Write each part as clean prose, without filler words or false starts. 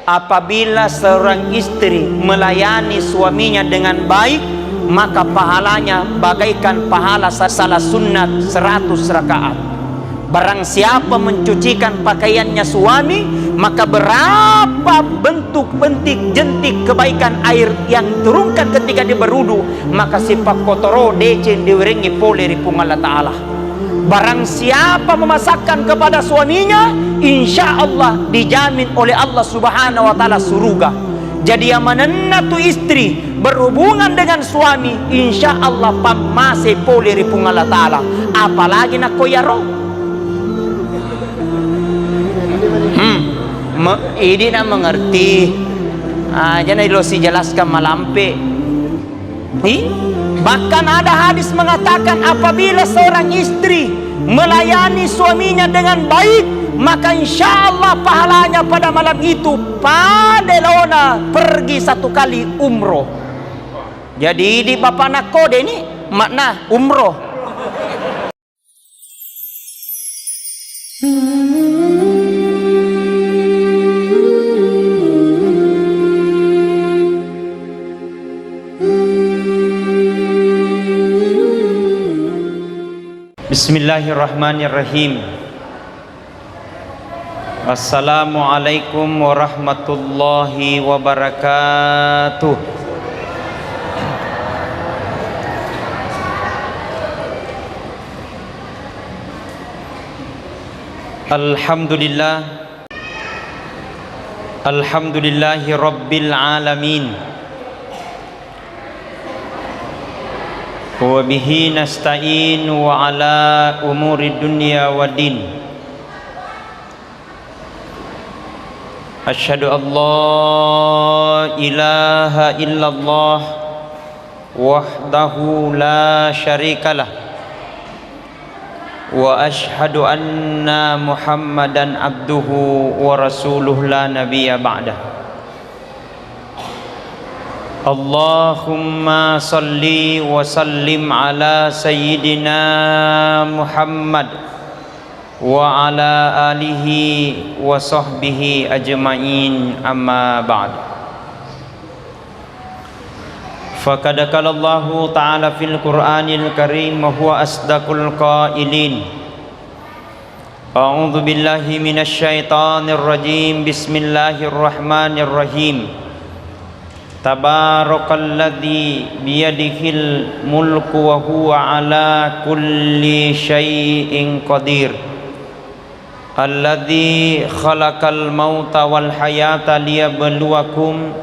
apabila seorang istri melayani suaminya dengan baik, maka pahalanya bagaikan pahala salat sunat 100 rakaat. Barang siapa mencucikan pakaiannya suami, maka berapa bentuk jentik kebaikan air yang turunkan ketika dia berudu, maka sifat kotoro decen diwiringi pole ripung Allah Ta'ala. Barang siapa memasakkan kepada suaminya, insya Allah dijamin oleh Allah Subhanahu wa Ta'ala surga. Jadi yang manenna tu istri berhubungan dengan suami, insya Allah pamase pole ripung Allah Ta'ala. Apalagi nak koyaro. Ini nak mengerti. Jangan lo si jelaskan malampe. Bahkan ada hadis mengatakan apabila seorang istri melayani suaminya dengan baik, maka insya Allah pahalanya pada malam itu padelona pergi 1 kali umroh. Jadi di bapak nak kode ini makna umroh. Bismillahirrahmanirrahim. Assalamualaikum warahmatullahi wabarakatuh. Alhamdulillah. Alhamdulillahi rabbil alamin. Wa bihi nasta'in wa ala umuri dunya wa din. Asyhadu an la ilaha illallah wahdahu la syarikalah wa asyhadu anna Muhammadan abduhu wa rasuluh la nabiyya ba'dah. Allahumma salli wa sallim ala sayyidina Muhammad wa ala alihi wa sahbihi ajma'in, amma ba'd. Faqad qala Allahu ta'ala fil Qur'anil Karim wa huwa asdaqul qailin. A'udzu billahi minasy syaithanir rajim. Bismillahirrahmanirrahim. Tabarakalladzi biyadihil mulku wa huwa ala kulli syai'in qadir. Alladzi khalaqal mauta wal hayata liyabluwakum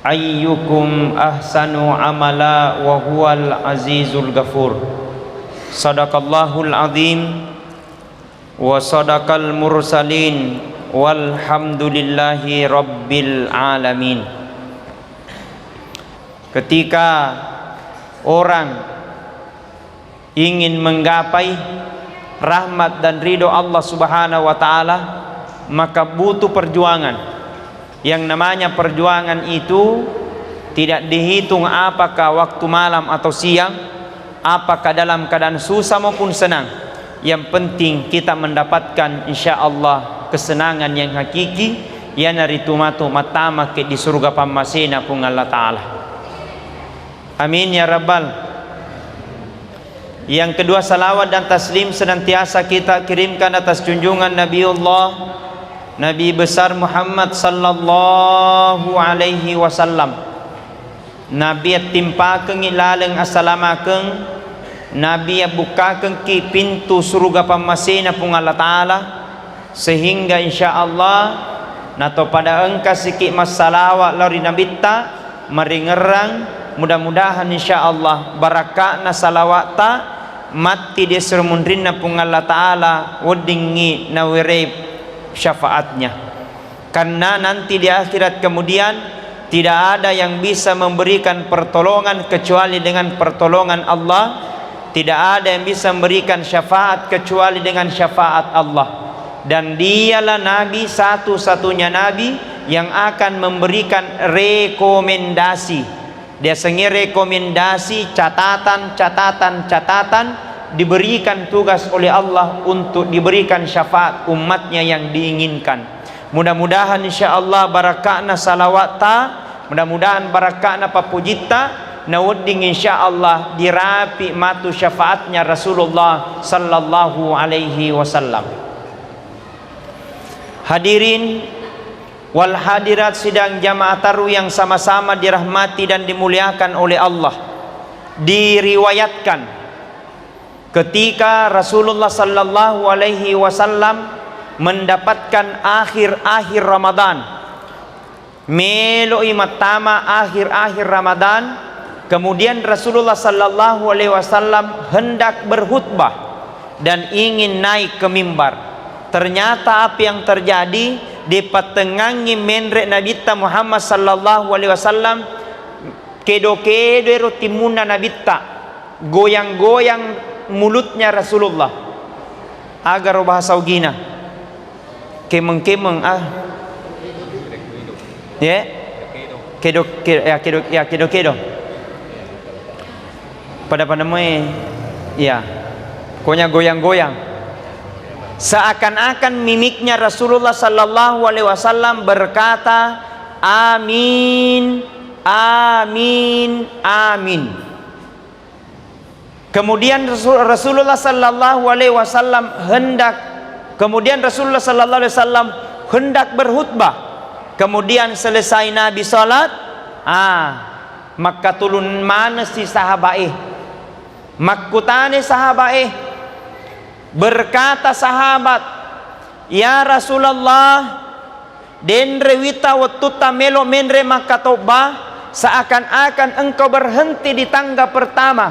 ayyukum ahsanu amala wa huwal azizul ghafur. Sadaqallahul azim wa sadaqal mursalin walhamdulillahi rabbil alamin. Ketika orang ingin menggapai rahmat dan ridho Allah Subhanahu wa Ta'ala, maka butuh perjuangan. Yang namanya perjuangan itu tidak dihitung apakah waktu malam atau siang, apakah dalam keadaan susah maupun senang. Yang penting kita mendapatkan insya Allah kesenangan yang hakiki, yang naritumatu matama ke di surga pamasena pun Allah Ta'ala. Amin ya rabbal. Yang kedua, salawat dan taslim senantiasa kita kirimkan atas junjungan Nabiullah Nabi besar Muhammad sallallahu alaihi wasallam. Nabi timpakeun ilaleng assalamakeun, Nabi bukakeun ki pintu surga pamasena pun Allah Ta'ala, sehingga insyaallah nato pada engka sikit masalawat lari nabitta meringerang. Mudah-mudahan insyaallah barakahna salawata mati dia sermundrinna pun Allah Ta'ala wedingi nawirib syafaatnya. Karena nanti di akhirat kemudian tidak ada yang bisa memberikan pertolongan kecuali dengan pertolongan Allah. Tidak ada yang bisa memberikan syafaat kecuali dengan syafaat Allah. Dan dialah Nabi, satu-satunya Nabi yang akan memberikan rekomendasi. Dia sengi rekomendasi, catatan diberikan tugas oleh Allah untuk diberikan syafaat umatnya yang diinginkan. Mudah-mudahan insyaallah barakahna salawat ta, mudah-mudahan barakahna papujita nawudding insyaallah dirapi matu syafaatnya Rasulullah sallallahu alaihi wasallam. Hadirin wal hadirat sidang jamaah taru yang sama-sama dirahmati dan dimuliakan oleh Allah. Diriwayatkan ketika Rasulullah sallallahu alaihi wasallam mendapatkan akhir-akhir Ramadan, meloi matama akhir-akhir Ramadan, kemudian Rasulullah sallallahu alaihi wasallam hendak berkhutbah dan ingin naik ke mimbar. Ternyata apa yang terjadi di patengangi menrek Nabi Muhammad sallallahu alaihi wasallam, kedo-kedo rotimuna Nabi, goyang-goyang mulutnya Rasulullah agar bahasa ugina kemeng-kemeng ya kedo pada namanya ya pokoknya goyang-goyang, seakan-akan mimiknya Rasulullah sallallahu alaihi wasallam berkata amin amin amin. Kemudian Rasulullah sallallahu alaihi wasallam hendak berkhutbah. Kemudian selesai Nabi salat, maka tulun mana si sahabae, makkutane sahabae, berkata sahabat, ya Rasulullah, denre wita wattuta melo menre makatoba, seakan-akan engkau berhenti di tangga pertama,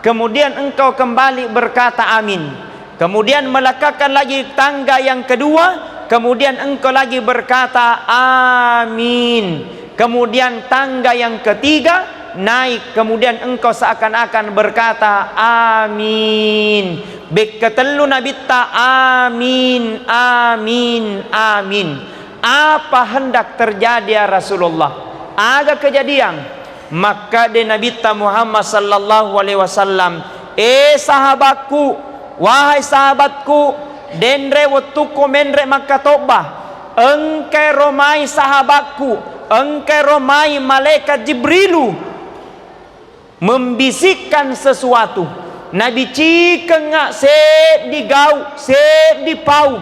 kemudian engkau kembali berkata amin. Kemudian melekatkan lagi tangga yang kedua, kemudian engkau lagi berkata amin. Kemudian tangga yang ketiga naik, kemudian engkau seakan-akan berkata amin. Beketelu Nabi ta amin amin amin. Apa hendak terjadi ya Rasulullah? Ada kejadian. Maka de Nabi Muhammad sallallahu alaihi wasallam, sahabatku, wahai sahabatku, denre wattuku menre makatobah, engkai romai sahabatku, engkai romai malaikat Jibrilu membisikkan sesuatu. Nabi cikengak se digau se dipau,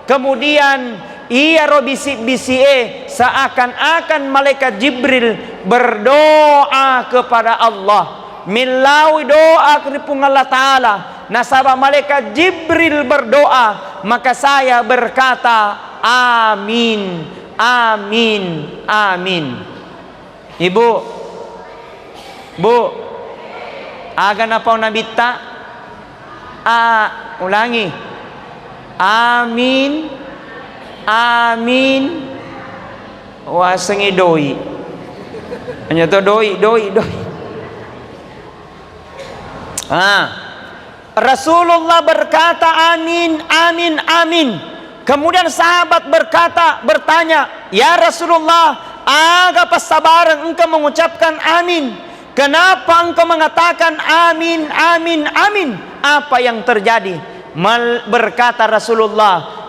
kemudian ia robisik-bisik seakan-akan malaikat Jibril berdoa kepada Allah, milawi doa keripung Allah Ta'ala. Nasabah malaikat Jibril berdoa, maka saya berkata amin amin amin. Ibu agan apa Nabi tak ulangi amin amin. Wasengi doi hanya to doi Rasulullah berkata amin amin amin. Kemudian sahabat bertanya, ya Rasulullah, agak pasabarang engkau mengucapkan amin, kenapa engkau mengatakan amin amin amin? Apa yang terjadi? Berkata Rasulullah,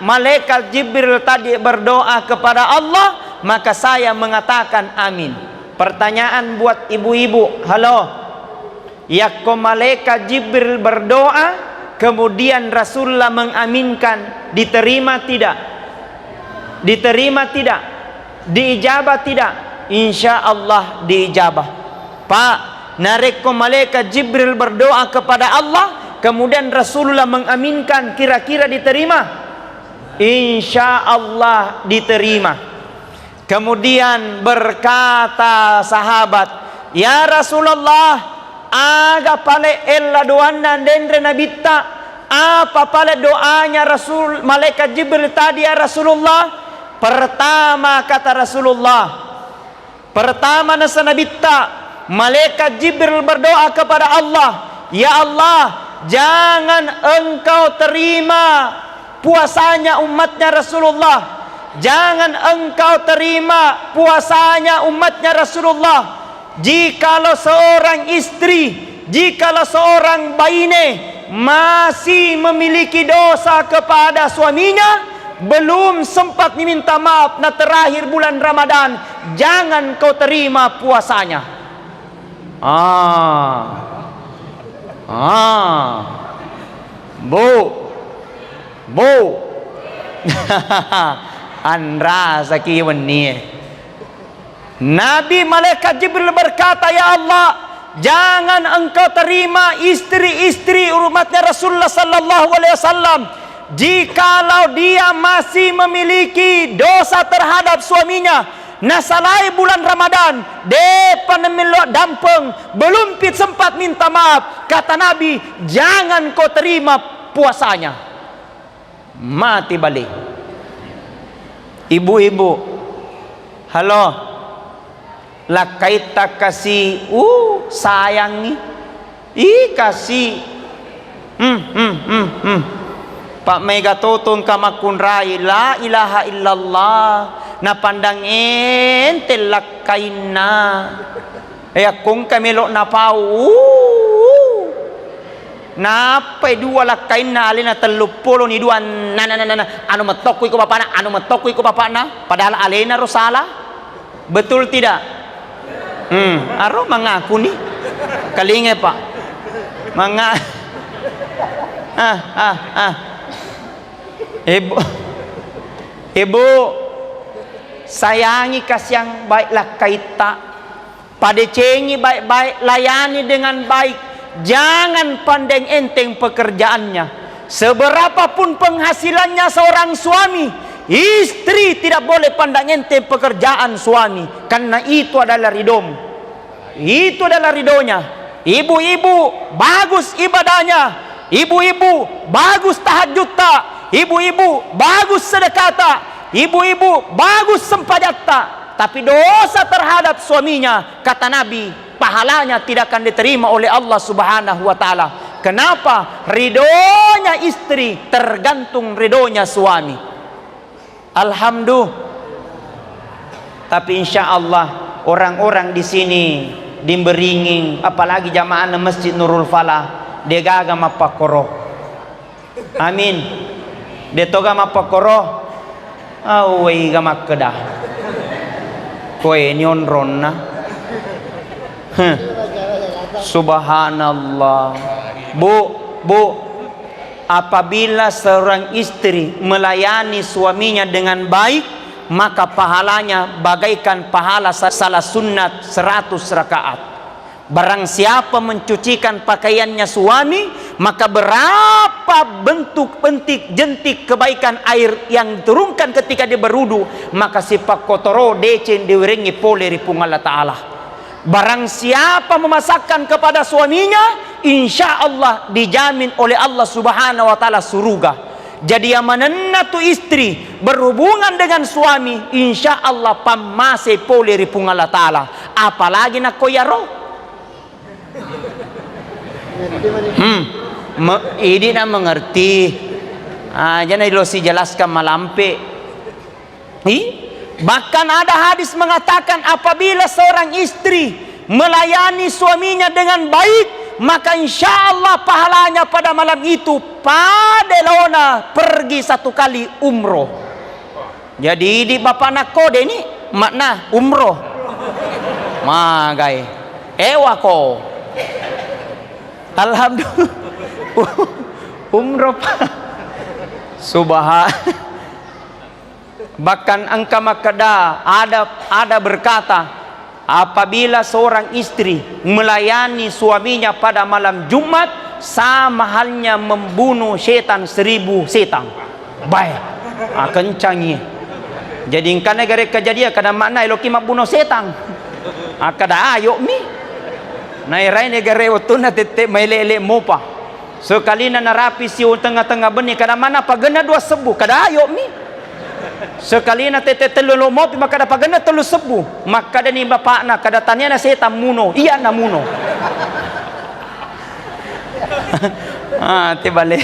malaikat Jibril tadi berdoa kepada Allah, maka saya mengatakan amin. Pertanyaan buat ibu-ibu, halo, yakko malaikat Jibril berdoa, kemudian Rasulullah mengaminkan, diterima tidak? Diterima tidak? Diijabah tidak? Insya Allah diijabah. Pak, nareko malaikat Jibril berdoa kepada Allah, kemudian Rasulullah mengaminkan, kira-kira diterima? Insya Allah diterima. Kemudian berkata sahabat, ya Rasulullah, aga pale ella doana dendre nabita, apa pale doanya Rasul malaikat Jibril tadi ya Rasulullah? Pertama kata Rasulullah, pertama nasa nabita, malaikat Jibril berdoa kepada Allah, ya Allah, jangan engkau terima puasanya umatnya Rasulullah, jangan engkau terima puasanya umatnya Rasulullah. Jikalau seorang istri, jikalau seorang baine masih memiliki dosa kepada suaminya, belum sempat meminta maaf, nah terakhir bulan Ramadan, jangan kau terima puasanya. Bu Andra sakiwan ni. Nabi malaikat Jibril berkata, ya Allah, jangan engkau terima istri-istri umatnya Rasulullah sallallahu alaihi wasallam jikalau dia masih memiliki dosa terhadap suaminya. Nah salai bulan Ramadan depan melok dampeng belum sempat minta maaf, kata Nabi, jangan kau terima puasanya. Mati balik. Ibu-ibu, halo, lakaita kasih sayangi kasih Pak Mega Totong kamakun rai la ilaha illallah na pandang ente lakaina kung kamelo na pau napay dua lakain na alina 30 ni dua ano matokoy ko papa na padahal alina rosala, betul tidak? Aro mengaku nih kalinge pak mga ibu sayangi kasyang baiklah kaita, padecengi baik-baik, layani dengan baik, jangan pandang enteng pekerjaannya. Seberapapun penghasilannya seorang suami, istri tidak boleh pandang enteng pekerjaan suami, karena itu adalah ridom, itu adalah ridonya. Ibu-ibu bagus ibadahnya, ibu-ibu bagus tahajud tak, ibu-ibu bagus sedekah tak, ibu-ibu bagus sembahyang tak, tapi dosa terhadap suaminya, kata Nabi, pahalanya tidak akan diterima oleh Allah Subhanahu wa taala. Kenapa? Ridhonya istri tergantung ridhonya suami. Alhamdulillah. Tapi insya Allah orang-orang di sini di Beringing, apalagi jamaah Masjid Nurul Falah, dia gaga mapakoro. Amin. Dia toga mapakoro. Awai gamak kedah. Koe nyonron na. Subhanallah. Bu, apabila seorang istri melayani suaminya dengan baik, maka pahalanya bagaikan pahala salah sunat 100 rakaat. Barang siapa mencucikan pakaiannya suami, maka berapa bentuk jentik kebaikan air yang diturunkan ketika dia berudu, maka sifat kotoro decen diwiringi pole ripung Allah Ta'ala. Barang siapa memasakkan kepada suaminya, insya Allah dijamin oleh Allah Subhanahu wa Ta'ala surga. Jadi yang mana tu istri berhubungan dengan suami, insya Allah pamase pole ripung Allah Ta'ala. Apalagi nak koyaro. Ini nak mengerti. Jangan ilosi jelaskan malampe. Bahkan ada hadis mengatakan apabila seorang istri melayani suaminya dengan baik, maka insya Allah pahalanya pada malam itu padelona pergi 1 kali umroh. Jadi di bapak nak kode ini makna umroh. Magai ewako. Alhamdulillah. Umroh subhan. Bahkan angka makada ada berkata, apabila seorang istri melayani suaminya pada malam Jumat, sama halnya membunuh setan 1000 setan. Baik, kencangi. Jadi karena gara kejadian kada makna eloki membunuh setan. Kada ayo mi. Nairai negara waktu na tete mailele mopa. Sekali na narapi si tengah-tengah benih kada mana pagena 2 sebu kada ayo mi. Sekali na tete telulu mopi maka da pagena 3 sebu. Maka da ni bapak na kada tanya na setan muno. Iya na muno. Tibale.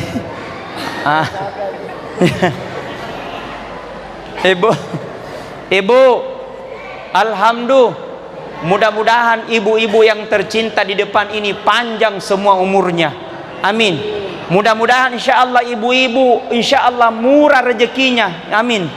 Ibu, alhamdulillah. Mudah-mudahan ibu-ibu yang tercinta di depan ini panjang semua umurnya. Amin. Mudah-mudahan insyaallah ibu-ibu insyaallah murah rezekinya. Amin.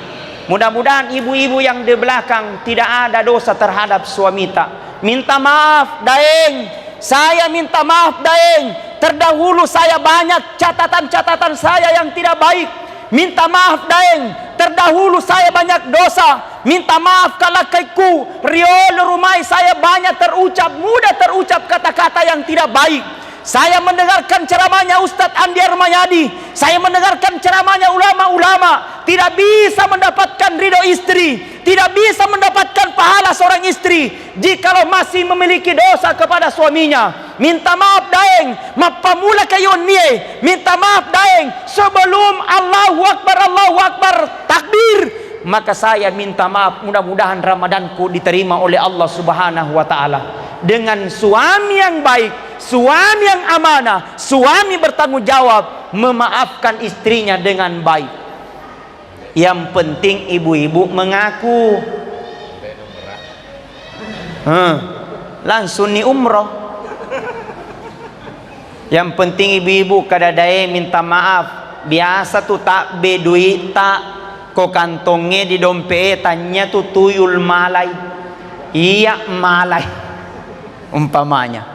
Mudah-mudahan ibu-ibu yang di belakang tidak ada dosa terhadap suami tak. Minta maaf Daeng. Saya minta maaf Daeng. Terdahulu saya banyak catatan-catatan saya yang tidak baik. Minta maaf Daeng. Terdahulu saya banyak dosa. Minta maaf kalau kaiku riol rumah saya banyak mudah terucap kata-kata yang tidak baik. Saya mendengarkan ceramahnya Ustadz Andi Armayadi. Saya mendengarkan ceramahnya ulama-ulama. Tidak bisa mendapatkan ridho istri. Tidak bisa mendapatkan pahala seorang istri jikalau masih memiliki dosa kepada suaminya. Minta maaf Daeng. Mapamula kayo niye. Minta maaf Daeng. Sebelum Allahu Akbar takbir, maka saya minta maaf. Mudah-mudahan Ramadanku diterima oleh Allah Subhanahu wa taala dengan suami yang baik, suami yang amanah, suami bertanggung jawab, memaafkan istrinya dengan baik. Yang penting ibu-ibu mengaku. Langsung ni umroh. Yang penting ibu-ibu kadadae minta maaf. Biasa tuh tak beduit tak ko kantongnya di dompet tanya tuh tuyul malai. Iya malai umpamanya.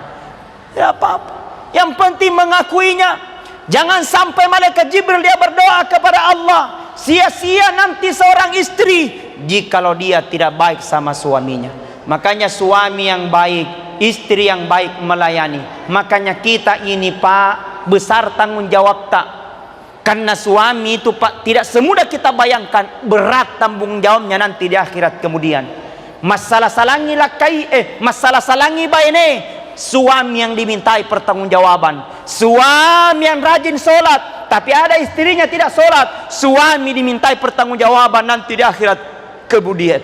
Ya apa-apa. Yang penting mengakuinya. Jangan sampai malaikat Jibril dia berdoa kepada Allah. Sia-sia nanti seorang istri jikalau dia tidak baik sama suaminya. Makanya suami yang baik, istri yang baik melayani. Makanya kita ini Pak besar tanggung jawab tak. Karena suami itu Pak tidak semudah kita bayangkan, berat tanggung jawabnya nanti di akhirat kemudian. Masalah salangi baine, suami yang dimintai pertanggungjawaban. Suami yang rajin sholat tapi ada istrinya tidak sholat, suami dimintai pertanggungjawaban nanti di akhirat kemudian.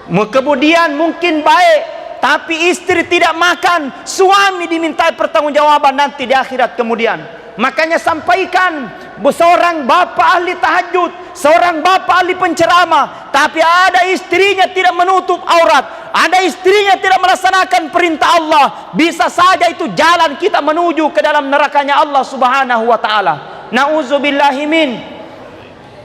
Kemudian mungkin baik tapi istri tidak makan, suami dimintai pertanggungjawaban nanti di akhirat kemudian. Makanya sampaikan, seorang bapak ahli tahajud, seorang bapak ahli penceramah, tapi ada istrinya tidak menutup aurat, ada istrinya tidak melaksanakan perintah Allah, bisa saja itu jalan kita menuju ke dalam nerakanya Allah Subhanahu wa taala. Nauzubillahimin.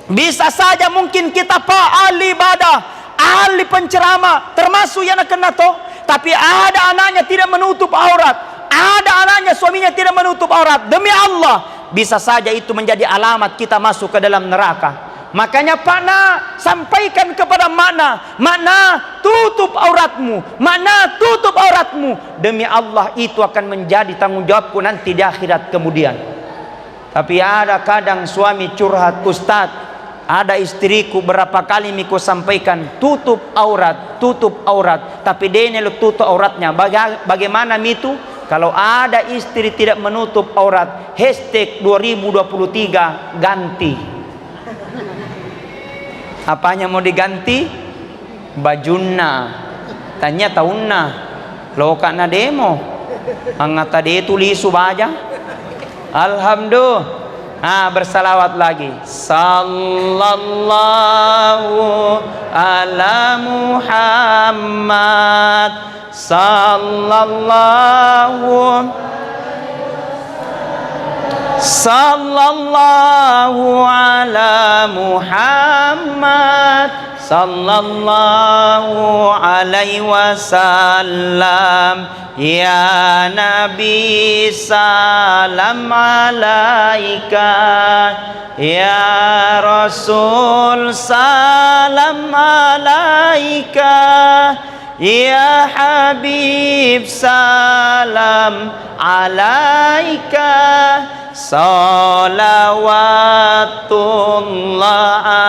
Bisa saja mungkin kita Pak ahli ibadah, ahli penceramah, termasuk yang kena toh, tapi ada anaknya tidak menutup aurat. Ada anaknya suaminya tidak menutup aurat. Demi Allah, bisa saja itu menjadi alamat kita masuk ke dalam neraka. Makanya Pakna sampaikan kepada Makna tutup auratmu, Makna tutup auratmu. Demi Allah itu akan menjadi tanggung jawabku nanti di akhirat kemudian. Tapi ada kadang suami curhat, Ustadz, ada istriku berapa kali miku sampaikan tutup aurat, tapi dia lu tutup auratnya. Bagaimana itu? Kalau ada istri tidak menutup aurat, hashtag 2023 ganti. Apanya mau diganti? Bajunna. Tanya tahunna. Lo kana demo. Angata de tulisu baja. Alhamdulillah. Bersalawat lagi. Sallallahu ala Muhammad. Sallallahu ala Muhammad. Sallallahu alaihi wasallam. Ya Nabi salam alaika. Ya Rasul salam alaika. Ya Habib salam alaika. Salawatullah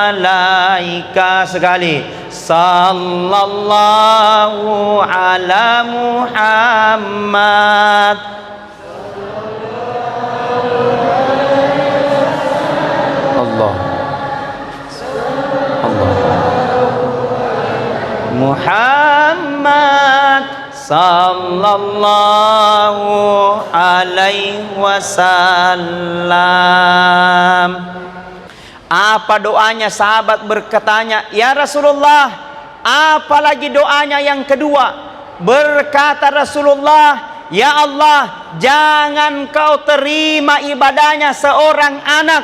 alaika. Sekali. Sallallahu ala Muhammad. Allah. Muhammad sallallahu alaihi wasallam. Apa doanya? Sahabat berkatanya, ya Rasulullah, apalagi doanya yang kedua? Berkata Rasulullah, ya Allah, jangan kau terima ibadahnya seorang anak,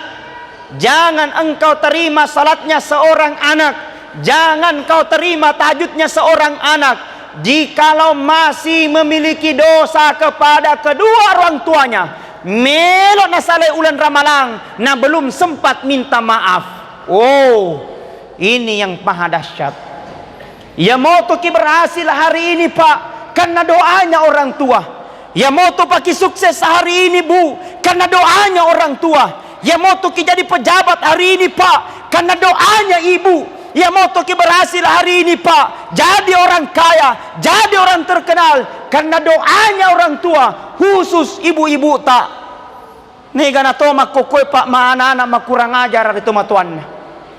jangan engkau terima salatnya seorang anak, jangan kau terima tahajudnya seorang anak, jikalau masih memiliki dosa kepada kedua orang tuanya, melok nasalai ulan ramalang, na belum sempat minta maaf. Oh, ini yang maha dahsyat. Ya mau ki berhasil hari ini Pak, karena doanya orang tua. Ya mau paki sukses hari ini Bu, karena doanya orang tua. Ya mau ki jadi pejabat hari ini Pak, karena doanya ibu. Ya mau ki berhasil hari ini Pak, jadi orang kaya, jadi orang terkenal, karena doanya orang tua, khusus ibu-ibu tak. Nih gana to makokoi Pak, ma anak-anak makurang ajar itu matuanna.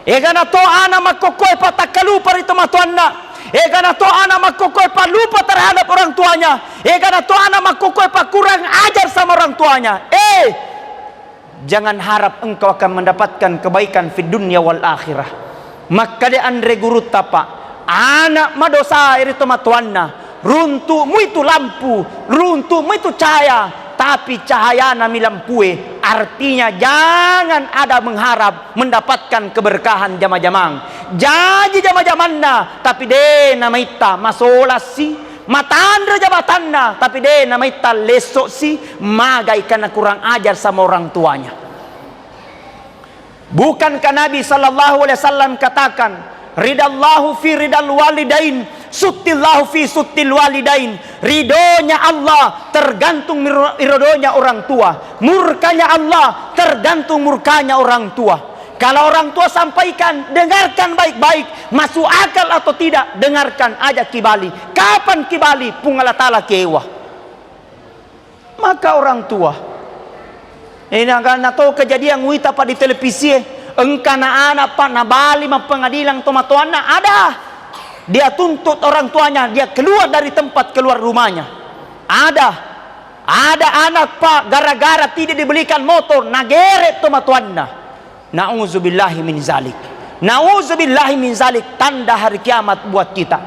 Gana to anak makokoi Pak tak lupa itu matuanna. Gana to anak makokoi Pak lupa terhadap orang tuanya. Gana to anak makokoi Pak kurang ajar sama orang tuanya. Jangan harap engkau akan mendapatkan kebaikan di dunia wal akhirah. Maka dia andre guru tapa anak madosa itu matuanna, runtuhmu itu lampu, runtuhmu itu cahaya, tapi cahaya nami lampue. Artinya jangan ada mengharap mendapatkan keberkahan jama-jamang. Jadi jama-jamanna, tapi de namaita masolasi, matandra jabatanna, tapi de namaita lesok si, magai karena kurang ajar sama orang tuanya. Bukankah Nabi sallallahu alaihi wasallam katakan, ridallahu fi ridal walidain, suttillahu fi suttil walidain. Ridhonya Allah tergantung ridhonya orang tua, murkanya Allah tergantung murkanya orang tua. Kalau orang tua sampaikan, dengarkan baik-baik, masuk akal atau tidak, dengarkan aja kibali. Kapan kibali? Pungala tala kewa. Maka orang tua ini agak tahu kejadian wita pa di televisi, engkana anak pa na bali ma pengadilan tomatoana ada. Dia tuntut orang tuanya, dia keluar dari tempat keluar rumahnya. Ada anak pak gara-gara tidak dibelikan motor, nageret tomatoana. Nauzubillahi min zalik. Nauzubillahi min zalik, tanda hari kiamat buat kita.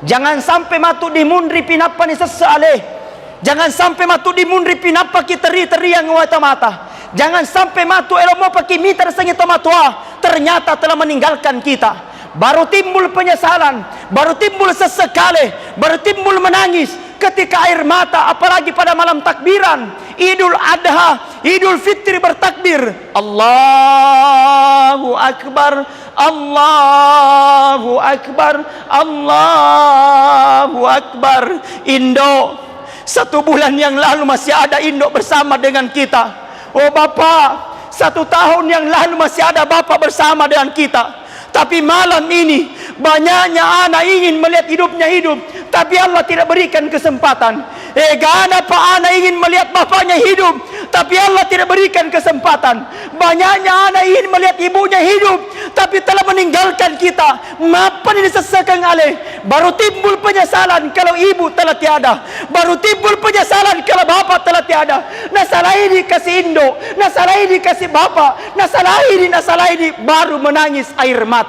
Jangan sampai matu di mundri pinapa ni sesaleh. Jangan sampai matu di mundri pinapa kita teri yang mata. Jangan sampai matu elomo paki mitar sengit tomatua ternyata telah meninggalkan kita. Baru timbul penyesalan, baru timbul sesekali, baru timbul menangis ketika air mata, apalagi pada malam takbiran Idul Adha, Idul Fitri bertakbir Allahu Akbar, Allahu Akbar, Allahu Akbar. Indo, 1 bulan yang lalu masih ada Indo bersama dengan kita. Oh Bapak, 1 tahun yang lalu masih ada Bapak bersama dengan kita. Tapi malam ini banyaknya anak ingin melihat hidupnya hidup, tapi Allah tidak berikan kesempatan. Gana Pak anak ingin melihat bapaknya hidup, tapi Allah tidak berikan kesempatan. Banyaknya anak ingin melihat ibunya hidup, tapi telah meninggalkan kita. Mapan ini sesekang alih. Baru timbul penyesalan kalau ibu telah tiada. Baru timbul penyesalan kalau bapak telah tiada. Nasalah ini kasih Indo, nasalah ini kasih bapak, nasalah ini, baru menangis air mata.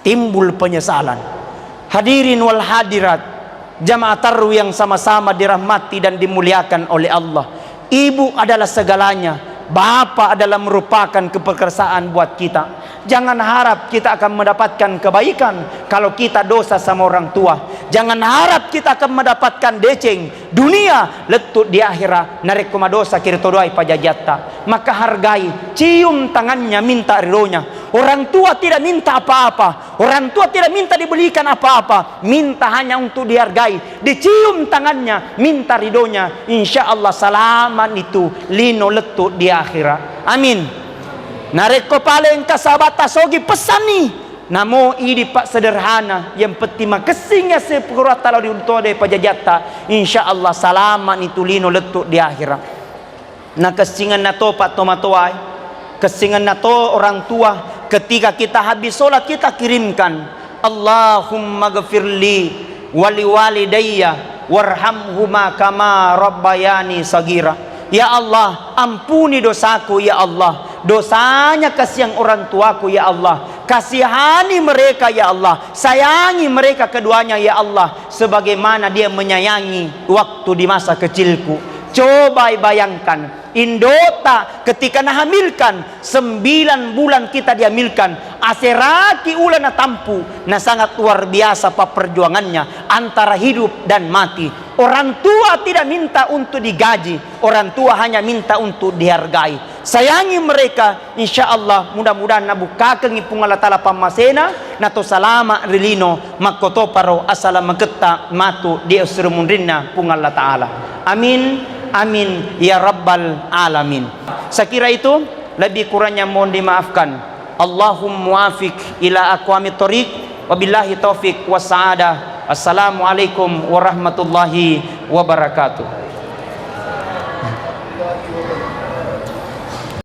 Timbul penyesalan. Hadirin wal hadirat, jamaah taru yang sama-sama dirahmati dan dimuliakan oleh Allah. Ibu adalah segalanya, bapak adalah merupakan keperkasaan buat kita. Jangan harap kita akan mendapatkan kebaikan kalau kita dosa sama orang tua. Jangan harap kita akan mendapatkan deceng dunia letut di akhirat. Narik kuma dosa kiri todoai pajajatta. Maka hargai, cium tangannya, minta ridhonya. Orang tua tidak minta apa-apa, orang tua tidak minta dibelikan apa-apa, minta hanya untuk dihargai, dicium tangannya, minta ridhonya. Insya Allah salaman itu lino letut di akhirat. Amin. Nareko paling kasabata sogi pesan nih. Namo ini pak sederhana yang penting kesingnya sepuluh kalau diuntuk dari pajajata. Insya Allah salaman itu lino letut di akhirat. Nah kesingan nato pak tomatoai, kesingan nato orang tua. Ketika kita habis sholat kita kirimkan Allahumma ghafirli wali walidayya warhamhuma kama rabbayani sagira. Ya Allah, ampuni dosaku ya Allah, dosanya kasihan orang tuaku ya Allah, kasihani mereka ya Allah, sayangi mereka keduanya ya Allah, sebagaimana dia menyayangi waktu di masa kecilku. Coba bayangkan, Indota ketika nahamilkan 9 bulan kita dihamilkan, aseraki ulana tampu, nah sangat luar biasa perjuangannya antara hidup dan mati. Orang tua tidak minta untuk digaji, orang tua hanya minta untuk dihargai. Sayangi mereka, insya Allah mudah-mudahan nabukakan ipung Allah Ta'ala pamasena nato salama rilino makoto paro asala mageta matu di usrumunrinna pung Allah Ta'ala. Amin. Amin ya rabbal alamin. Saya kira itu lebih kurangnya mohon dimaafkan. Allahumma muwafiq ila aqwamit thoriq wabillahi taufiq was saadah. Assalamualaikum warahmatullahi wabarakatuh.